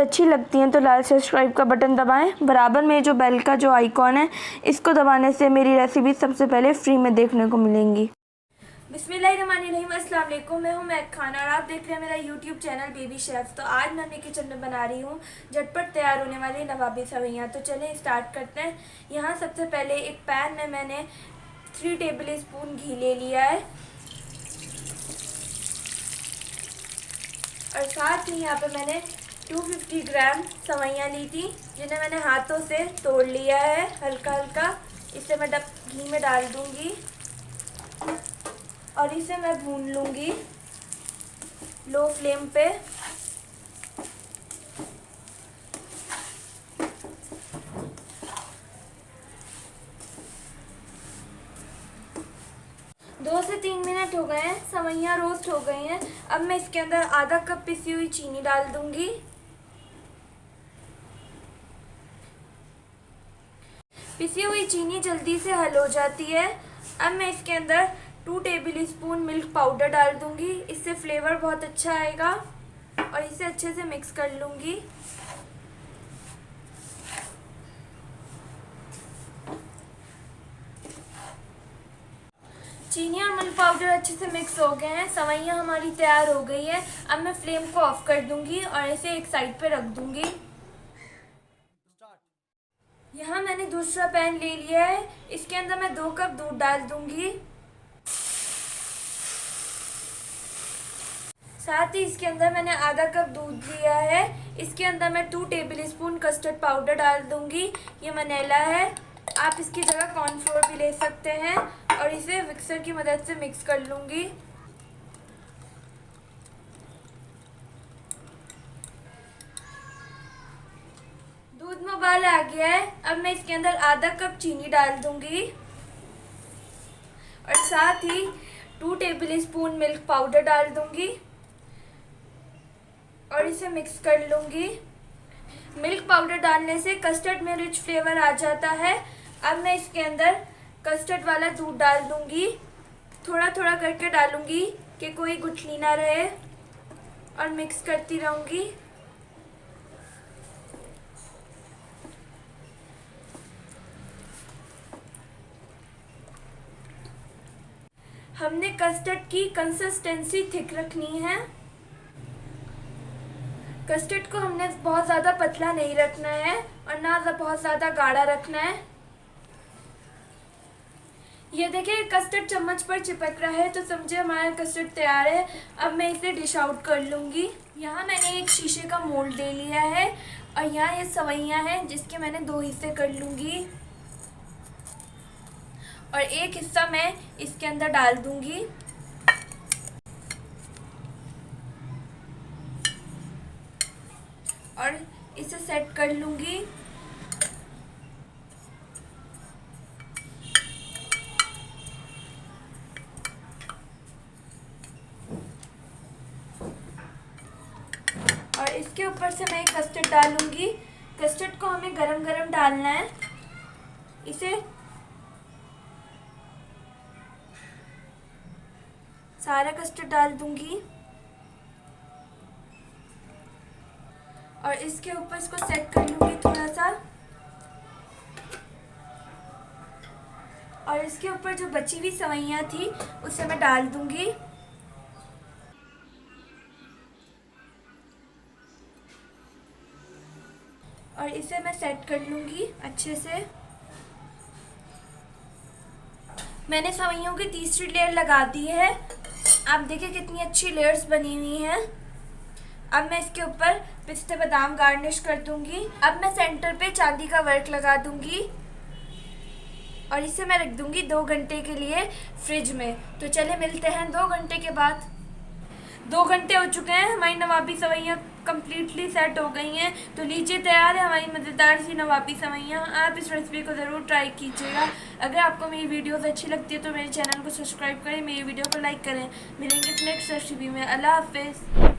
अच्छी लगती हैं तो लाल सब्सक्राइब का बटन दबाएं। बराबर में जो बेल का जो आइकॉन है इसको दबाने से मेरी रेसिपी सबसे पहले फ्री में देखने को मिलेंगी। बिस्मिल्लाहिर्रहमानिर्रहीम, अस्सलाम वालेकुम। मैं हूं महक खान और आप देख रहे हैं मेरा यूट्यूब चैनल बेबी शेफ़। तो आज मैं अपने किचन में बना रही हूं झटपट तैयार होने वाली नवाबी सवैयाँ। तो चलें स्टार्ट करते हैं। यहाँ सबसे पहले एक पैन में मैंने 3 टेबल स्पून घी ले लिया है और साथ ही यहाँ पे मैंने 250 ग्राम सवैयाँ ली थी जिन्हें मैंने हाथों से तोड़ लिया है हल्का हल्का। इसे मैं घी में डाल दूँगी और इसे मैं भून लूँगी लो फ्लेम पे। दो से 3 मिनट हो गए हैं, सवैयाँ रोस्ट हो गई हैं। अब मैं इसके अंदर आधा कप पिसी हुई चीनी डाल दूँगी। पिसी हुई चीनी जल्दी से हल हो जाती है। अब मैं इसके अंदर 2 टेबल स्पून मिल्क पाउडर डाल दूँगी। इससे फ्लेवर बहुत अच्छा आएगा और इसे अच्छे से मिक्स कर लूँगी। चीनी और मिल्क पाउडर अच्छे से मिक्स हो गए हैं, सवैयाँ हमारी तैयार हो गई है। अब मैं फ्लेम को ऑफ कर दूँगी और इसे एक साइड पे रख दूँगी। यहाँ मैंने दूसरा पैन ले लिया है, इसके अंदर मैं 2 कप दूध डाल दूँगी। साथ ही इसके अंदर मैंने आधा कप दूध लिया है। इसके अंदर मैं 2 टेबल स्पून कस्टर्ड पाउडर डाल दूँगी। ये वनीला है, आप इसकी जगह कॉर्नफ्लोर भी ले सकते हैं और इसे मिक्सर की मदद से मिक्स कर लूँगी। दूध में उबाल आ गया है। अब मैं इसके अंदर आधा कप चीनी डाल दूँगी और साथ ही 2 टेबल स्पून मिल्क पाउडर डाल दूँगी और इसे मिक्स कर लूँगी। मिल्क पाउडर डालने से कस्टर्ड में रिच फ्लेवर आ जाता है। अब मैं इसके अंदर कस्टर्ड वाला दूध डाल दूँगी, थोड़ा थोड़ा करके डालूँगी कि कोई गुठली ना रहे और मिक्स करती रहूँगी। हमने कस्टर्ड की कंसिस्टेंसी थिक रखनी है। कस्टर्ड को हमने बहुत ज़्यादा पतला नहीं रखना है और ना बहुत ज़्यादा गाढ़ा रखना है। ये देखिए कस्टर्ड चम्मच पर चिपक रहा है तो समझे हमारा कस्टर्ड तैयार है। अब मैं इसे डिश आउट कर लूँगी। यहाँ मैंने एक शीशे का मोल्ड ले लिया है और यहाँ ये सवैयाँ हैं जिसके मैंने 2 हिस्से कर लूँगी और एक हिस्सा मैं इसके अंदर डाल दूँगी। और इसे सेट कर लूँगी। और इसके ऊपर से मैं कस्टर्ड डालूँगी। कस्टर्ड को हमें गरम गरम डालना है। इसे सारा कस्टर्ड डाल दूँगी और इसके ऊपर इसको सेट कर लूँगी थोड़ा सा। और इसके ऊपर जो बची हुई सवैयाँ थी उसे मैं डाल दूँगी और इसे मैं सेट कर लूँगी अच्छे से। मैंने सवैयों की तीसरी लेयर लगा दी है। आप देखिए कितनी अच्छी लेयर्स बनी हुई हैं। अब मैं इसके ऊपर पिस्ते बादाम गार्निश कर दूंगी। अब मैं सेंटर पे चांदी का वर्क लगा दूंगी और इसे मैं रख दूंगी 2 घंटे के लिए फ्रिज में। तो चले मिलते हैं 2 घंटे के बाद। 2 घंटे हो चुके हैं, हमारी नवाबी सवैयाँ कम्प्लीटली सेट हो गई हैं। तो लीजिए तैयार है हमारी मज़ेदार सी नवाबी सवैयाँ। आप इस रेसिपी को ज़रूर ट्राई कीजिएगा। अगर आपको मेरी वीडियोस अच्छी लगती है तो मेरे चैनल को सब्सक्राइब करें, मेरी वीडियो को लाइक करें। मिलेंगे नेक्स्ट रेसिपी में। अल्लाह हाफ़िज़।